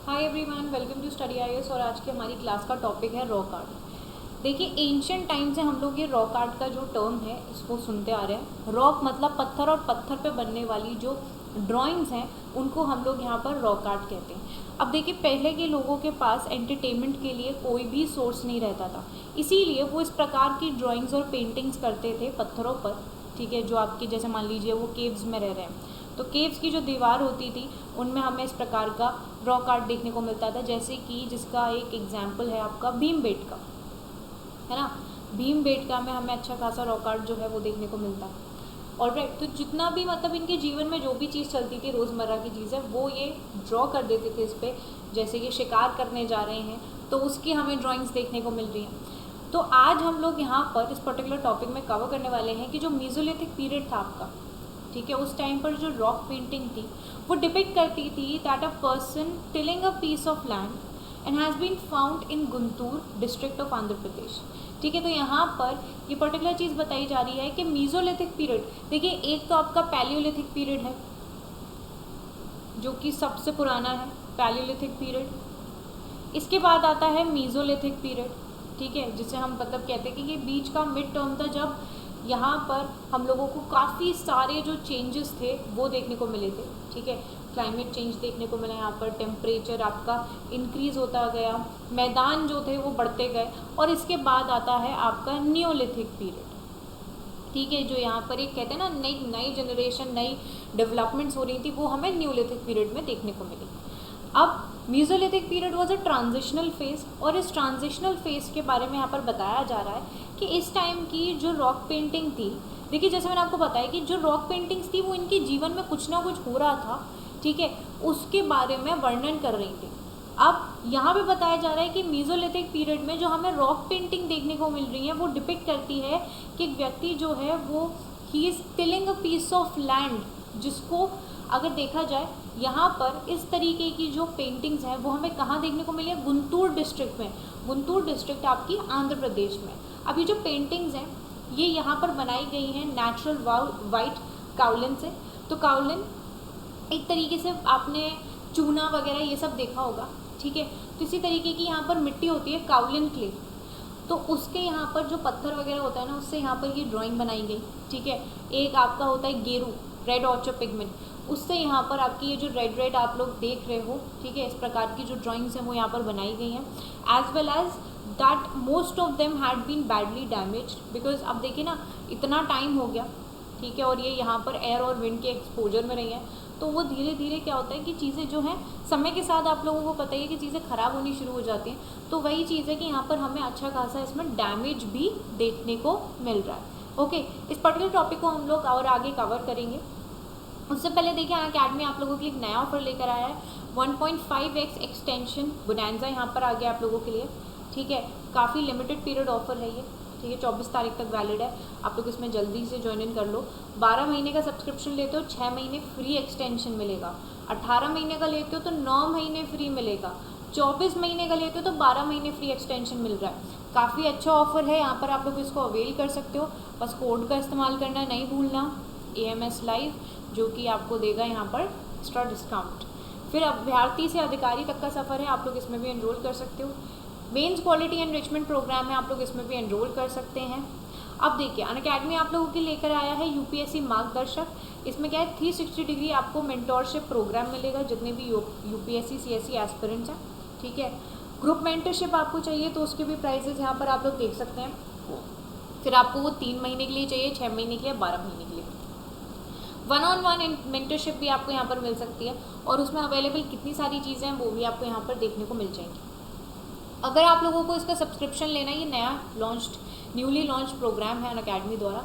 Hi everyone, welcome to study IAS. और आज की हमारी क्लास का टॉपिक है रॉक आर्ट। देखिए, एंशियंट टाइम से हम लोग ये रॉक आर्ट का जो टर्म है इसको सुनते आ रहे हैं। रॉक मतलब पत्थर, और पत्थर पे बनने वाली जो ड्राइंग्स हैं उनको हम लोग यहाँ पर रॉक आर्ट कहते हैं। अब देखिए, पहले के लोगों के पास एंटरटेनमेंट के लिए कोई भी सोर्स नहीं रहता था, इसीलिए वो इस प्रकार की ड्राइंग्स और पेंटिंग्स करते थे पत्थरों पर। ठीक है, जो आपकी जैसे मान लीजिए वो केव्स में रह रहे हैं, तो केव्स की जो दीवार होती थी उनमें हमें इस प्रकार का रॉक आर्ट देखने को मिलता था। जैसे कि जिसका एक एग्जाम्पल है आपका भीमबेटका, है ना। भीमबेटका में हमें अच्छा खासा रॉक आर्ट जो है वो देखने को मिलता है। ऑलराइट, तो जितना भी मतलब इनके जीवन में जो भी चीज़ चलती थी, रोज़मर्रा की चीज़ है, वो ये ड्रॉ कर देते थे इस पर। जैसे कि शिकार करने जा रहे हैं तो उसकी हमें ड्राइंग्स देखने को मिल रही हैं। तो आज हम लोग यहाँ पर इस पर्टिकुलर टॉपिक में कवर करने वाले हैं कि जो मीज़ोलिथिक पीरियड था आपका, ठीक है, उस टाइम पर जो रॉक पेंटिंग थी वो डिपिक्ट करती थी that a person tilling a piece of land and has been found in Guntur district of Andhra Pradesh. ठीक है, तो यहाँ पर ये पर्टिकुलर चीज़ बताई जा रही है कि मीज़ोलिथिक पीरियड, देखिए एक तो आपका पैलियोलिथिक पीरियड है जो कि सबसे पुराना है, पैलियोलिथिक पीरियड। इसके बाद आता है मीज़ोलिथिक पीरियड, ठीक है, जिसे हम मतलब कहते हैं कि ये बीच का मिड टर्म था, जब यहाँ पर हम लोगों को काफ़ी सारे जो चेंजेस थे वो देखने को मिले थे। ठीक है, क्लाइमेट चेंज देखने को मिला, यहाँ पर टेम्परेचर आपका इंक्रीज़ होता गया, मैदान जो थे वो बढ़ते गए। और इसके बाद आता है आपका नियोलिथिक पीरियड। ठीक है, जो यहाँ पर एक कहते हैं ना, नई नई जनरेशन, नई डेवलपमेंट्स हो रही थी, वो हमें न्यूलिथिक पीरियड में देखने को मिली। अब mesolithic period was a transitional phase, और इस ट्रांजिशनल फेज़ के बारे में यहाँ पर बताया जा रहा है कि इस टाइम की जो रॉक पेंटिंग थी, देखिए जैसे मैंने आपको बताया कि जो रॉक पेंटिंग्स थी वो इनके जीवन में कुछ ना कुछ हो रहा था, ठीक है, उसके बारे में वर्णन कर रही थी। अब यहाँ पे बताया जा रहा है कि मीज़ोलिथिक पीरियड में जो हमें रॉक पेंटिंग देखने को मिल रही है वो डिपिक्ट करती है कि एक व्यक्ति जो है वो ही is tilling a piece of land, जिसको अगर देखा जाए यहाँ पर इस तरीके की जो पेंटिंग्स हैं वो हमें कहाँ देखने को मिली है, गुंटूर डिस्ट्रिक्ट में। गुंटूर डिस्ट्रिक्ट आपकी आंध्र प्रदेश में। अब ये जो पेंटिंग्स हैं ये यहाँ पर बनाई गई हैं नेचुरल वाइट काउलिन से। तो काउलिन एक तरीके से आपने चूना वगैरह ये सब देखा होगा, ठीक है, तो इसी तरीके की यहाँ पर मिट्टी होती है काउलिन क्ले, तो उसके यहाँ पर जो पत्थर वगैरह होता है ना, उससे यहाँ पर ये ड्राइंग बनाई गई। ठीक है, एक आपका होता है गेरू, रेड ऑर्चर पिगमेंट, उससे यहाँ पर आपकी ये जो रेड रेड आप लोग देख रहे हो, ठीक है, इस प्रकार की जो ड्राइंग्स हैं वो यहाँ पर बनाई गई हैं। As well as that most of them had been badly damaged, because अब देखिए ना, इतना टाइम हो गया, ठीक है, और ये यहाँ पर एयर और विंड के एक्सपोजर में रही हैं, तो वो धीरे धीरे क्या होता है कि चीज़ें जो हैं समय के साथ आप लोगों को पता ही है कि चीज़ें ख़राब होनी शुरू हो जाती हैं। तो वही चीज़ है कि यहाँ पर हमें अच्छा खासा इसमें डैमेज भी देखने को मिल रहा है। ओके, इस पर्टिकुलर टॉपिक को हम लोग और आगे कवर करेंगे। उससे पहले देखिए, अकेडमी आप लोगों के लिए एक नया ऑफर लेकर आया है, 1.5x एक्सटेंशन बोनांजा यहाँ पर आ गया आप लोगों के लिए। ठीक है, काफ़ी लिमिटेड पीरियड ऑफर है ये, ठीक है, 24 तारीख तक वैलिड है। आप लोग इसमें जल्दी से ज्वाइन इन कर लो। 12 महीने का सब्सक्रिप्शन लेते हो 6 महीने फ्री एक्सटेंशन मिलेगा, 18 महीने का लेते हो तो 9 महीने फ्री मिलेगा, 24 महीने का लेते हो तो 12 महीने फ्री एक्सटेंशन मिल रहा है। काफ़ी अच्छा ऑफर है, यहाँ पर आप लोग इसको अवेल कर सकते हो। बस कोड का इस्तेमाल करना नहीं भूलना, AMS लाइव, जो कि आपको देगा यहाँ पर एक्स्ट्रा डिस्काउंट। फिर अभ्यर्थी से अधिकारी तक का सफ़र है, आप लोग इसमें भी एनरोल कर सकते हो। मेंस क्वालिटी एनरिचमेंट प्रोग्राम है, आप लोग इसमें भी एनरोल कर सकते हैं। अब देखिए, अनअकैडमी आप लोगों के लेकर आया है UPSC मार्गदर्शक। इसमें क्या है, 360 डिग्री आपको मेंटोरशिप प्रोग्राम मिलेगा जितने भी UPSC CSE एस्पिरेंट्स हैं। ठीक है, ग्रुप मेंटरशिप आपको चाहिए तो उसके भी प्राइजेज यहाँ पर आप लोग देख सकते हैं। फिर आपको वो 3 महीने के लिए चाहिए, 6 महीने के लिए, 12 महीने के लिए। 1-on-1 मेंटरशिप भी आपको यहाँ पर मिल सकती है, और उसमें अवेलेबल कितनी सारी चीज़ें हैं वो भी आपको यहाँ पर देखने को मिल जाएंगी। अगर आप लोगों को इसका सब्सक्रिप्शन लेना है, ये न्यूली लॉन्च प्रोग्राम है अनअकैडमी द्वारा।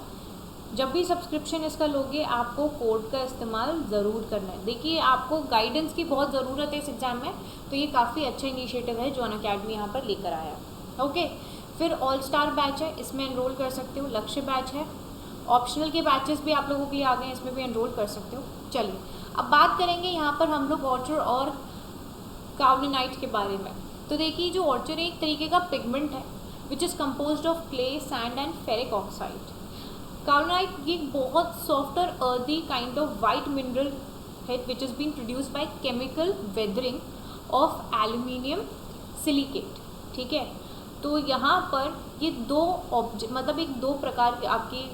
जब भी सब्सक्रिप्शन इसका लोगे आपको कोड का इस्तेमाल ज़रूर करना है। देखिए, आपको गाइडेंस की बहुत ज़रूरत है इस एग्ज़ाम में, तो ये काफ़ी अच्छा इनिशिएटिव है जो अनअकैडमी यहाँ पर लेकर आया है। ओके, फिर ऑल स्टार बैच है, इसमें एनरोल कर सकते हो। लक्ष्य बैच है, ऑप्शनल के बैचेस भी आप लोगों के लिए आ गए हैं, इसमें भी एनरोल कर सकते हो। चलिए, अब बात करेंगे यहाँ पर हम लोग ऑर्चर और काउलिनाइट के बारे में। तो देखिए, जो ऑर्चर एक तरीके का पिगमेंट है which is composed of clay, sand and ferric oxide. Kaolinite ये बहुत सॉफ्ट और earthy kind of white mineral है which is been produced by chemical weathering of aluminium silicate, ठीक है। तो यहाँ पर ये दो ऑब्जेक्ट मतलब एक दो प्रकार के आपके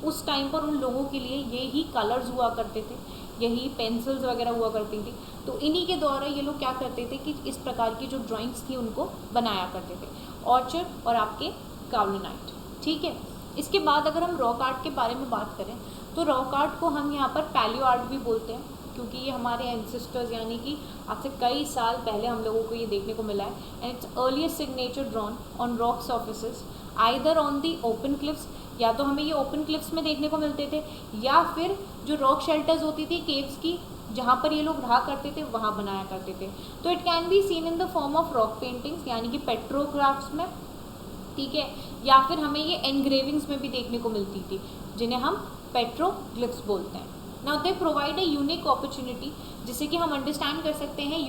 उस टाइम पर उन लोगों के लिए ये ही कलर्स हुआ करते थे, यही पेंसिल्स वगैरह हुआ करती थी। तो इन्हीं के द्वारा ये लोग क्या करते थे कि इस प्रकार की जो ड्राइंग्स थी उनको बनाया करते थे, ऑर्चर और आपके काउलिनाइट, ठीक है। इसके बाद अगर हम रॉक आर्ट के बारे में बात करें तो रॉक आर्ट को हम यहाँ पर पैलियो आर्ट भी बोलते हैं, क्योंकि ये हमारे एंसेस्टर्स यानी कि आज से कई साल पहले हम लोगों को ये देखने को मिला है। And it's earliest signature drawn on rock surfaces either on the open cliffs, या तो हमें ये ओपन क्लिफ्स में देखने को मिलते थे, या फिर जो रॉक शेल्टर्स होती थी केव्स की जहाँ पर ये लोग रहा करते थे वहाँ बनाया करते थे। तो it can be seen in the form of rock paintings यानी कि पेट्रोग्राफ्स में, ठीक है, या फिर हमें ये एनग्रेविंग्स में भी देखने को मिलती थी जिन्हें हम पेट्रोग्लिफ्स बोलते हैं। Now they provide a unique opportunity जिससे कि हम अंडरस्टैंड कर सकते हैं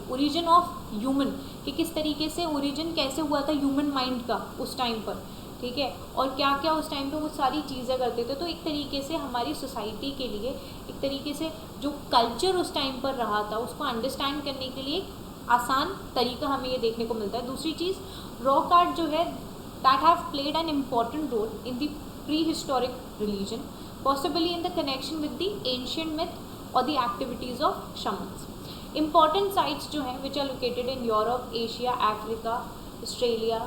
ओरिजिन ऑफ ह्यूमन, कि किस तरीके से ओरिजिन कैसे हुआ था ह्यूमन माइंड का उस टाइम पर, ठीक है, और क्या क्या उस टाइम पे वो सारी चीज़ें करते थे। तो एक तरीके से हमारी सोसाइटी के लिए एक तरीके से जो कल्चर उस टाइम पर रहा था उसको अंडरस्टैंड करने के लिए आसान तरीका हमें ये देखने को मिलता है। दूसरी चीज़, रॉक आर्ट जो है that have played an important role in the prehistoric religion, possibly in the connection with the ancient myth or the activities of shamans. Important sites जो हैं which are located in Europe, Asia, Africa, Australia,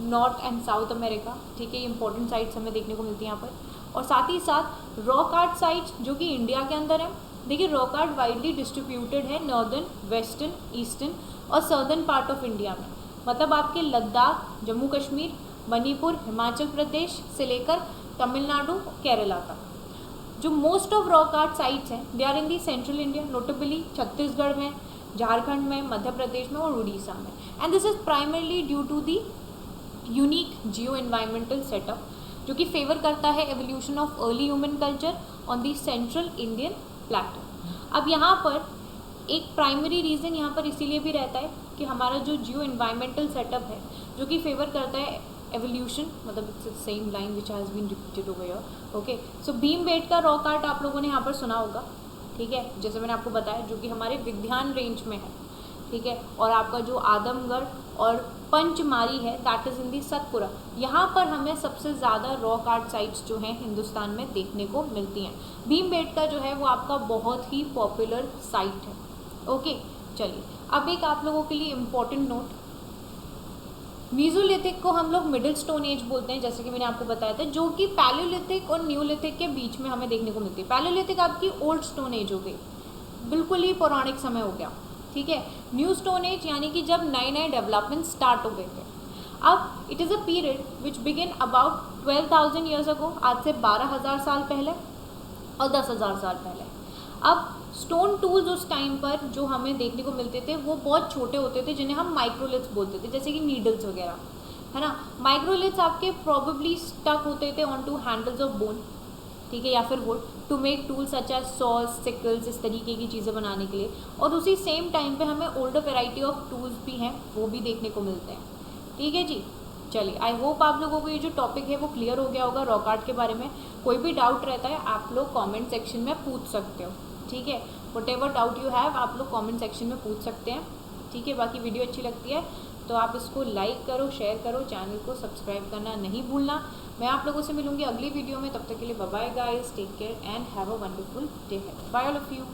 North and South America, ठीक है, ये important sites हमें देखने को मिलती हैं यहाँ पर। और साथ ही साथ रॉक आर्ट साइट्स जो कि इंडिया के अंदर है। देखिए रॉक आर्ट वाइडली डिस्ट्रीब्यूटेड है नॉर्दर्न, वेस्टर्न, ईस्टर्न और सर्दर्न पार्ट ऑफ इंडिया में, मतलब आपके लद्दाख, जम्मू कश्मीर, मणिपुर, हिमाचल प्रदेश से लेकर तमिलनाडु, केरला तक। जो most of rock art sites हैं they are in the central India, notably Chhattisgarh में, झारखंड में, मध्य प्रदेश में और उड़ीसा में। And this is primarily due to the unique geo environmental setup जो कि फेवर करता है evolution of early human culture on the central Indian plateau. अब यहाँ पर एक प्राइमरी रीज़न यहाँ पर इसीलिए भी रहता है कि हमारा जो जियो एनवायरमेंटल सेटअप है जो कि फेवर करता है एवोल्यूशन, मतलब it's same line which has been repeated over here, okay. So Bhimbetka rock art आप लोगों ने यहाँ पर सुना होगा, ठीक है, जैसे मैंने आपको बताया, जो कि हमारे विज्ञान रेंज में है, ठीक है। और आपका जो आदमगढ़ और पंचमारी है दैट इज़ इन दी सतपुरा, यहाँ पर हमें सबसे ज़्यादा रॉक आर्ट साइट्स जो हैं हिंदुस्तान में देखने को मिलती हैं। भीमबेटका जो है वो आपका बहुत ही पॉपुलर साइट है, ओके। चलिए अब एक आप लोगों के लिए इम्पॉर्टेंट नोट, मीज़ोलिथिक को हम लोग मिडिल स्टोन एज बोलते हैं, जैसे कि मैंने आपको बताया था, जो कि पैलियोलिथिक और न्यूलिथिक के बीच में हमें देखने को मिलती है। पैलियोलिथिक आपकी ओल्ड स्टोन एज हो गई, बिल्कुल ही पौराणिक समय हो गया, ठीक है। न्यू स्टोन एज यानी कि जब नए नए डेवलपमेंट स्टार्ट हो गए थे। अब it is a period which begin about 12,000 years ago, आज से 12,000 साल पहले और 10,000 साल पहले। अब स्टोन टूल्स उस टाइम पर जो हमें देखने को मिलते थे वो बहुत छोटे होते थे, जिन्हें हम माइक्रोलिथ्स बोलते थे, जैसे कि नीडल्स वगैरह, है ना। माइक्रोलिथ्स आपके प्रॉबेबली स्टक होते थे on to handles of bone, ठीक है, या फिर wood to make tools such as saws, sickles, इस तरीके की चीज़ें बनाने के लिए। और उसी सेम टाइम पे हमें ओल्डर वेराइटी ऑफ टूल्स भी हैं, वो भी देखने को मिलते हैं, ठीक है जी। चलिए आई होप आप लोगों को ये जो टॉपिक है वो क्लियर हो गया होगा रॉक आर्ट के बारे में। कोई भी डाउट रहता है आप लोग कमेंट सेक्शन में पूछ सकते हो, ठीक है। व्हाटएवर डाउट यू हैव आप लोग कमेंट सेक्शन में पूछ सकते हैं, ठीक है। बाकी वीडियो अच्छी लगती है तो आप इसको लाइक करो, शेयर करो, चैनल को सब्सक्राइब करना नहीं भूलना। मैं आप लोगों से मिलूंगी अगली वीडियो में, तब तक के लिए bye bye guys, take care and have a wonderful day. Bye all of you.